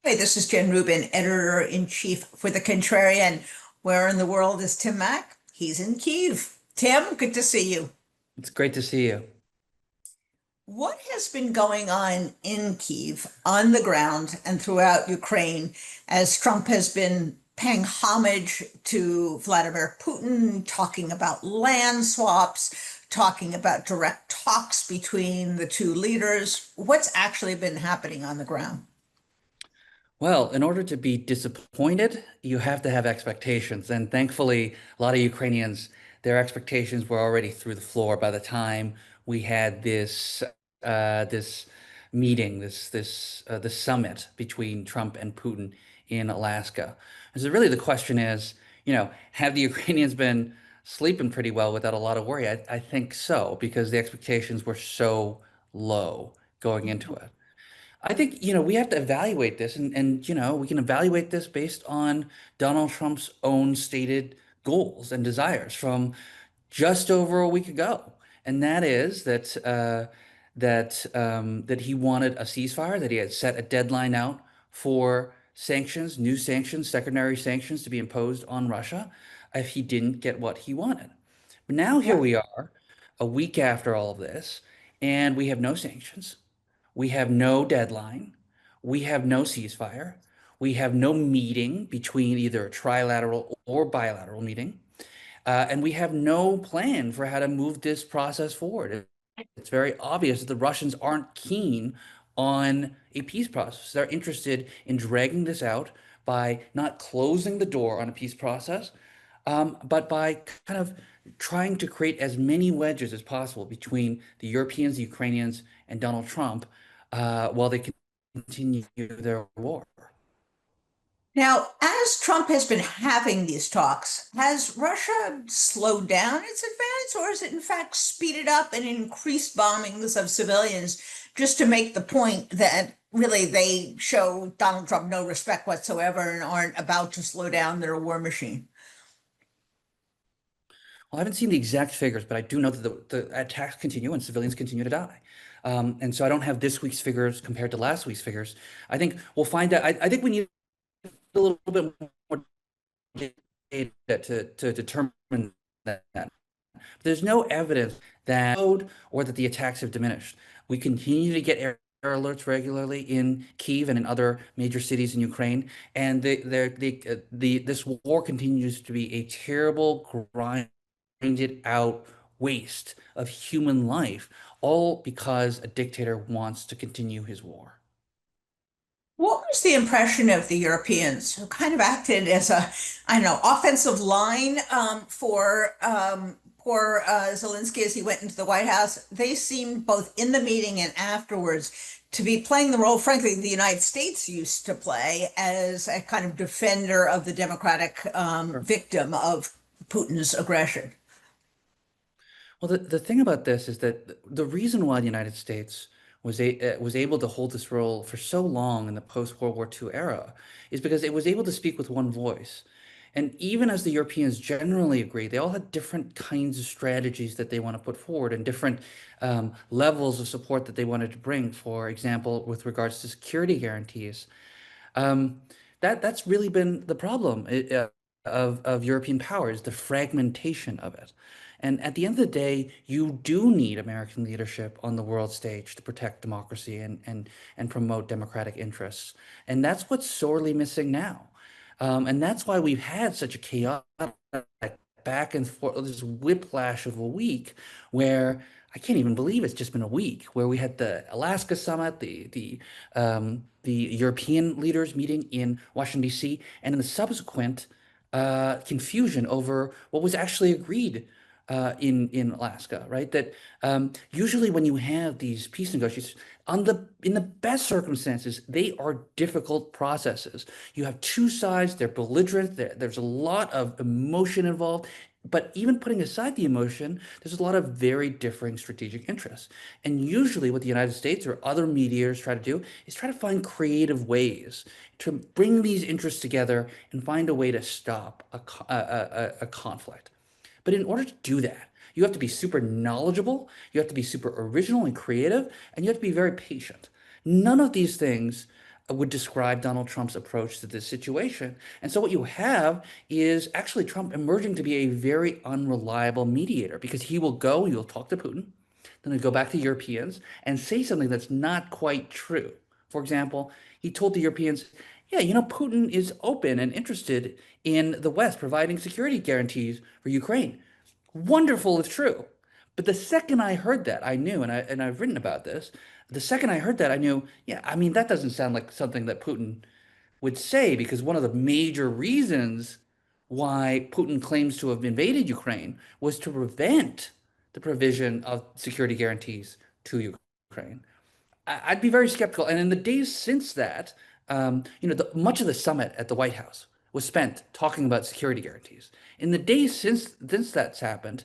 Hey, this is Jen Rubin, editor-in-chief for The Contrarian. Where in the world is Tim Mack? He's in Kiev. Tim, good to see you. It's great to see you. What has been going on in Kiev, on the ground, and throughout Ukraine as Trump has been paying homage to Vladimir Putin, talking about land swaps, talking about direct talks between the two leaders? What's actually been happening on the ground? Well, in order to be disappointed, you have to have expectations. And thankfully, a lot of Ukrainians, their expectations were already through the floor by the time we had this meeting, this summit between Trump and Putin in Alaska. And so really the question is, have the Ukrainians been sleeping pretty well without a lot of worry? I think so, because the expectations were so low going into it. I think, we have to evaluate this and we can evaluate this based on Donald Trump's own stated goals and desires from just over a week ago. And that is that he wanted a ceasefire, that he had set a deadline out for sanctions, new sanctions, secondary sanctions to be imposed on Russia if he didn't get what he wanted. But now here Yeah. we are, a week after all of this, and we have no sanctions. We have no deadline. We have no ceasefire. We have no meeting between either a trilateral or bilateral meeting. And we have no plan for how to move this process forward. It's very obvious that the Russians aren't keen on a peace process. They're interested in dragging this out by not closing the door on a peace process, but by kind of trying to create as many wedges as possible between the Europeans, the Ukrainians, and Donald Trump while they continue their war. Now, as Trump has been having these talks, has Russia slowed down its advance, or has it in fact speeded up and increased bombings of civilians just to make the point that really they show Donald Trump no respect whatsoever and aren't about to slow down their war machine? Well, I haven't seen the exact figures, but I do know that the attacks continue and civilians continue to die. And so I don't have this week's figures compared to last week's figures. I think we'll find out. I think we need a little bit more data to determine that. But there's no evidence that or that the attacks have diminished. We continue to get air alerts regularly in Kiev and in other major cities in Ukraine, and this war continues to be a terrible, grinded out waste of human life, all because a dictator wants to continue his war. What was the impression of the Europeans who kind of acted as a, I don't know, offensive line for Zelensky as he went into the White House? They seemed both in the meeting and afterwards to be playing the role, frankly, the United States used to play as a kind of defender of the democratic Sure. victim of Putin's aggression. Well, the thing about this is that the reason why the United States was able to hold this role for so long in the post-World War II era is because it was able to speak with one voice. And even as the Europeans generally agree, they all had different kinds of strategies that they want to put forward and different levels of support that they wanted to bring. For example, with regards to security guarantees, um, that's really been the problem of European powers, the fragmentation of it. And at the end of the day, you do need American leadership on the world stage to protect democracy and promote democratic interests. And that's what's sorely missing now. And that's why we've had such a chaotic back and forth, this whiplash of a week where I can't even believe it's just been a week where we had the Alaska summit, the European leaders meeting in Washington, D.C., and in the subsequent confusion over what was actually agreed in Alaska, right? That usually when you have these peace negotiations, in the best circumstances, they are difficult processes. You have two sides, they're belligerent, there's a lot of emotion involved. But even putting aside the emotion, there's a lot of very differing strategic interests. And usually, what the United States or other mediators try to do is try to find creative ways to bring these interests together and find a way to stop a conflict. But in order to do that, you have to be super knowledgeable, you have to be super original and creative, and you have to be very patient. None of these things would describe Donald Trump's approach to this situation. And so what you have is actually Trump emerging to be a very unreliable mediator because he'll talk to Putin, then he'll go back to Europeans and say something that's not quite true. For example, he told the Europeans, yeah, Putin is open and interested in the West providing security guarantees for Ukraine. Wonderful if true. But the second I heard that, I knew, and I've written about this. The second I heard that, I knew, yeah, I mean, that doesn't sound like something that Putin would say, because one of the major reasons why Putin claims to have invaded Ukraine was to prevent the provision of security guarantees to Ukraine. I'd be very skeptical. And in the days since that, much of the summit at the White House was spent talking about security guarantees. In the days since that's happened,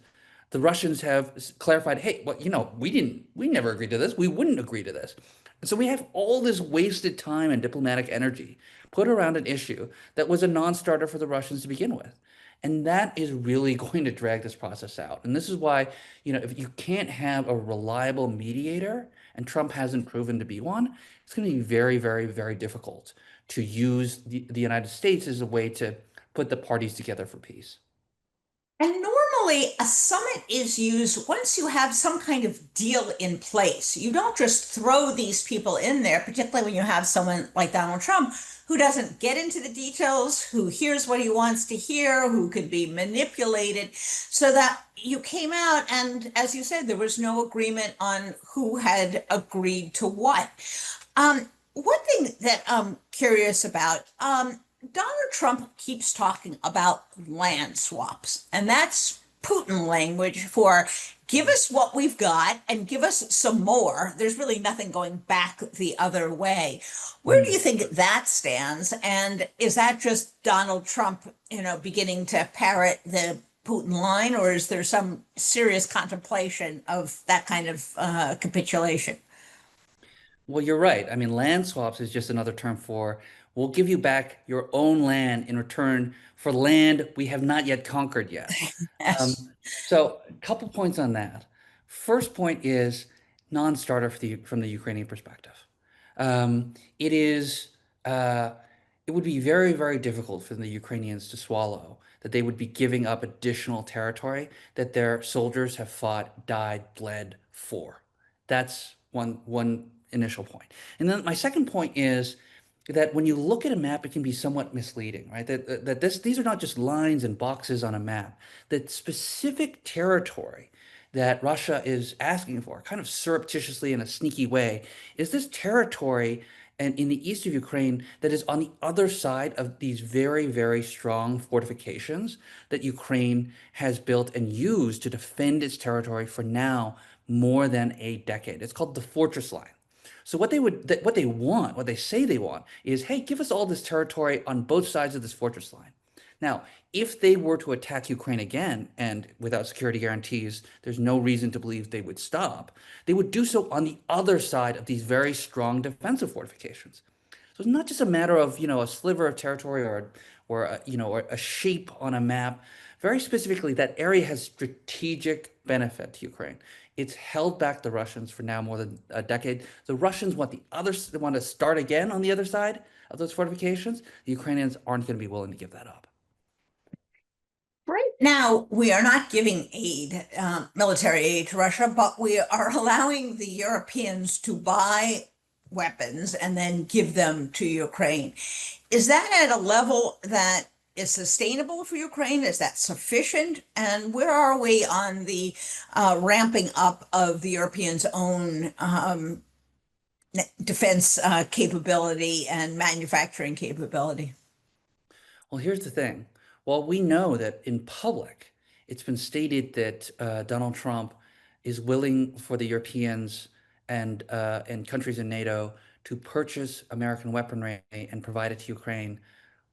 the Russians have clarified, hey, well, we never agreed to this. We wouldn't agree to this. And so we have all this wasted time and diplomatic energy put around an issue that was a non-starter for the Russians to begin with. And that is really going to drag this process out. And this is why, if you can't have a reliable mediator, and Trump hasn't proven to be one, it's going to be very, very, very difficult to use the United States as a way to put the parties together for peace. And normally, a summit is used once you have some kind of deal in place. You don't just throw these people in there, particularly when you have someone like Donald Trump who doesn't get into the details, who hears what he wants to hear, who could be manipulated. So that you came out, and as you said, there was no agreement on who had agreed to what. One thing that I'm curious about, Donald Trump keeps talking about land swaps, and that's Putin language for give us what we've got and give us some more. There's really nothing going back the other way. Where do you think that stands? And is that just Donald Trump, beginning to parrot the Putin line, or is there some serious contemplation of that kind of capitulation? Well, you're right. I mean, land swaps is just another term for we'll give you back your own land in return for land we have not yet conquered yet. Yes. So a couple points on that. First point is non-starter from the Ukrainian perspective. It is it would be very, very difficult for the Ukrainians to swallow that they would be giving up additional territory that their soldiers have fought, died, bled for. That's one initial point. And then my second point is that when you look at a map, it can be somewhat misleading, right? These are not just lines and boxes on a map. That specific territory that Russia is asking for, kind of surreptitiously in a sneaky way, is this territory and in the east of Ukraine that is on the other side of these very, very strong fortifications that Ukraine has built and used to defend its territory for now more than a decade. It's called the fortress line. So what they say they want is, hey, give us all this territory on both sides of this fortress line. Now, if they were to attack Ukraine again, and without security guarantees, there's no reason to believe they would stop, they would do so on the other side of these very strong defensive fortifications. So it's not just a matter of, a sliver of territory or a shape on a map. Very specifically, that area has strategic benefit to Ukraine. It's held back the Russians for now more than a decade. The Russians want to start again on the other side of those fortifications. The Ukrainians aren't going to be willing to give that up. Right now, we are not giving aid, military aid to Russia, but we are allowing the Europeans to buy weapons and then give them to Ukraine. Is that at a level that is sustainable for Ukraine? Is that sufficient? And where are we on the ramping up of the Europeans' own defense capability and manufacturing capability? Well, here's the thing. While we know that in public, it's been stated that Donald Trump is willing for the Europeans and countries in NATO to purchase American weaponry and provide it to Ukraine,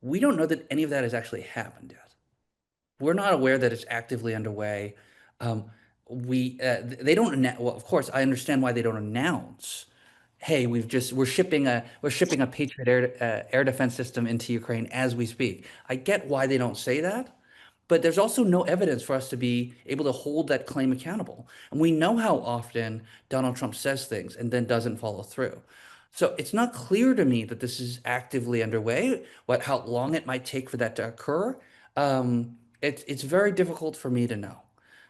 we don't know that any of that has actually happened yet. We're not aware that it's actively underway. Um, they don't well, of course, I understand why they don't announce, hey, we're shipping a Patriot air defense system into Ukraine as we speak. I get why they don't say that, but there's also no evidence for us to be able to hold that claim accountable. And we know how often Donald Trump says things and then doesn't follow through. So it's not clear to me that this is actively underway, how long it might take for that to occur. It's very difficult for me to know.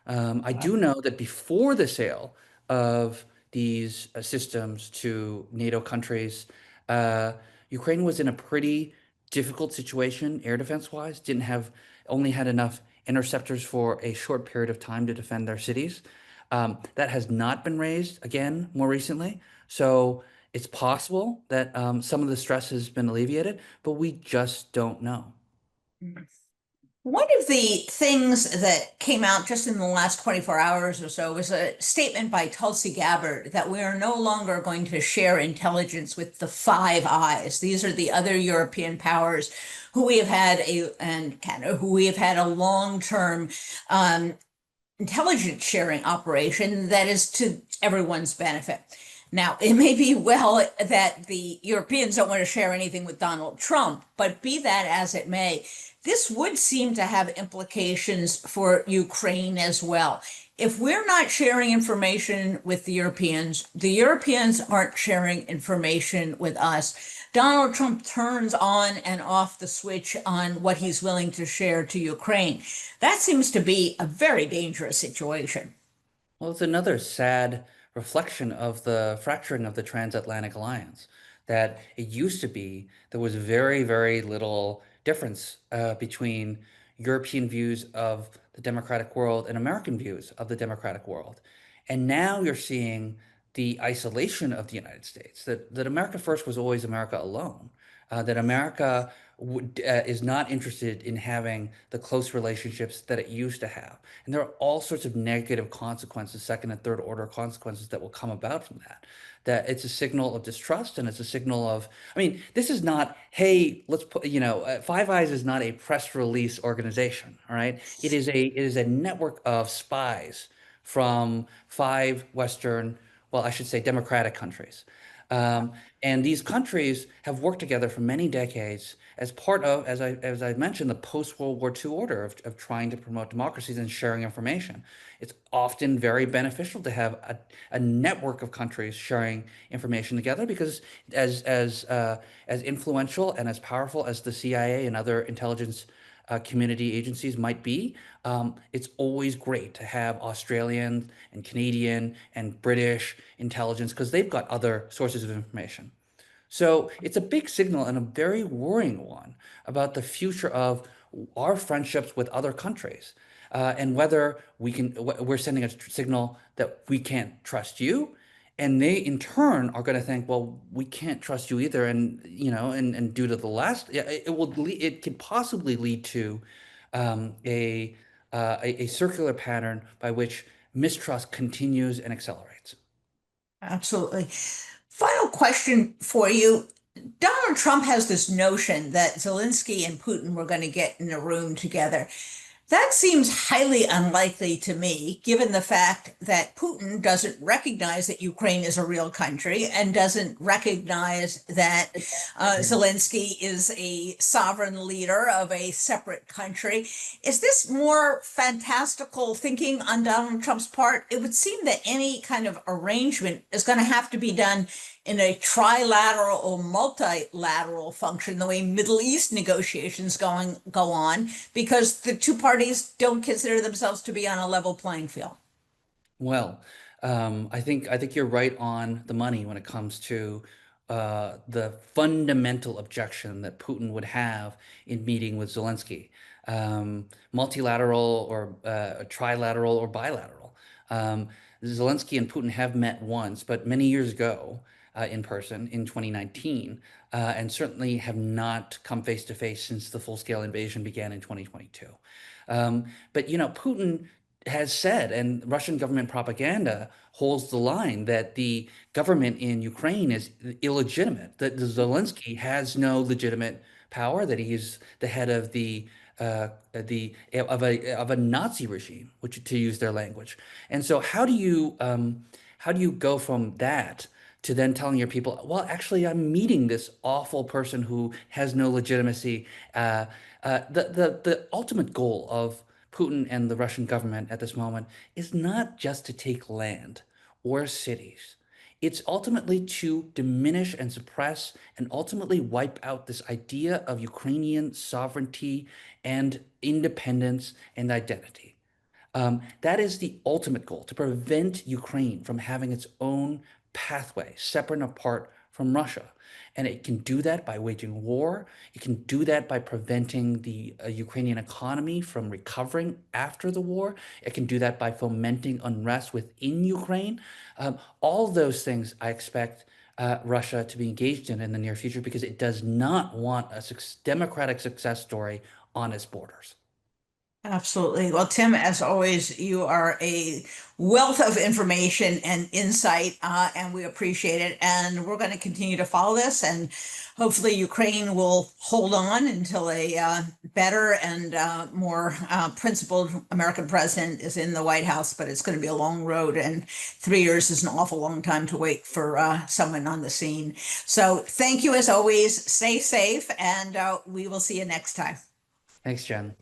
I do know that before the sale of these systems to NATO countries, uh, Ukraine was in a pretty difficult situation air defense wise. Didn't have only had enough interceptors for a short period of time to defend their cities. That has not been raised again more recently. So it's possible that some of the stress has been alleviated, but we just don't know. One of the things that came out just in the last 24 hours or so was a statement by Tulsi Gabbard that we are no longer going to share intelligence with the Five Eyes. These are the other European powers who we have had and Canada, who we have had a long-term intelligence sharing operation that is to everyone's benefit. Now, it may be well that the Europeans don't want to share anything with Donald Trump, but be that as it may, this would seem to have implications for Ukraine as well. If we're not sharing information with the Europeans aren't sharing information with us. Donald Trump turns on and off the switch on what he's willing to share to Ukraine. That seems to be a very dangerous situation. Well, it's another sad reflection of the fracturing of the transatlantic alliance. That it used to be there was very, very little difference between European views of the democratic world and American views of the democratic world. And now you're seeing the isolation of the United States, that America first was always America alone, that America is not interested in having the close relationships that it used to have. And there are all sorts of negative consequences, second and third order consequences that will come about from that. That it's a signal of distrust and it's a signal of, I mean, this is not, hey, let's put, Five Eyes is not a press release organization, all right? It is a network of spies from five Western, well, I should say democratic countries. Um, and these countries have worked together for many decades as part of, as I mentioned, the post-World War II order of trying to promote democracies and sharing information. It's often very beneficial to have a network of countries sharing information together because as influential and as powerful as the CIA and other intelligence community agencies might be, it's always great to have Australian and Canadian and British intelligence because they've got other sources of information. So it's a big signal and a very worrying one about the future of our friendships with other countries, and whether we're sending a signal that we can't trust you, and they in turn are going to think, well, we can't trust you either, and and due to the last, yeah, it could possibly lead to a circular pattern by which mistrust continues and accelerates. Absolutely. Final question for you. Donald Trump has this notion that Zelensky and Putin were going to get in a room together. That seems highly unlikely to me, given the fact that Putin doesn't recognize that Ukraine is a real country and doesn't recognize that Zelensky is a sovereign leader of a separate country. Is this more fantastical thinking on Donald Trump's part? It would seem that any kind of arrangement is going to have to be done in a trilateral or multilateral function, the way Middle East negotiations go on, because the two parties don't consider themselves to be on a level playing field. Well, I think you're right on the money when it comes to the fundamental objection that Putin would have in meeting with Zelensky, multilateral or trilateral or bilateral. Um, Zelensky and Putin have met once, but many years ago in person in 2019, and certainly have not come face to face since the full-scale invasion began in 2022. But Putin has said, and Russian government propaganda holds the line that the government in Ukraine is illegitimate, that Zelensky has no legitimate power, that he's the head of the Nazi regime, which to use their language. And so, how do you go from that to then telling your people, well, actually, I'm meeting this awful person who has no legitimacy. The ultimate goal of Putin and the Russian government at this moment is not just to take land or cities. It's ultimately to diminish and suppress and ultimately wipe out this idea of Ukrainian sovereignty and independence and identity. That is the ultimate goal, to prevent Ukraine from having its own pathway, separate and apart from Russia. And it can do that by waging war. It can do that by preventing the Ukrainian economy from recovering after the war. It can do that by fomenting unrest within Ukraine. All those things I expect Russia to be engaged in the near future because it does not want a democratic success story on its borders. Absolutely. Well, Tim, as always, you are a wealth of information and insight, and we appreciate it. And we're going to continue to follow this, and hopefully, Ukraine will hold on until a better and more principled American president is in the White House. But it's going to be a long road, and 3 years is an awful long time to wait for someone on the scene. So, thank you as always. Stay safe, and we will see you next time. Thanks, Jen.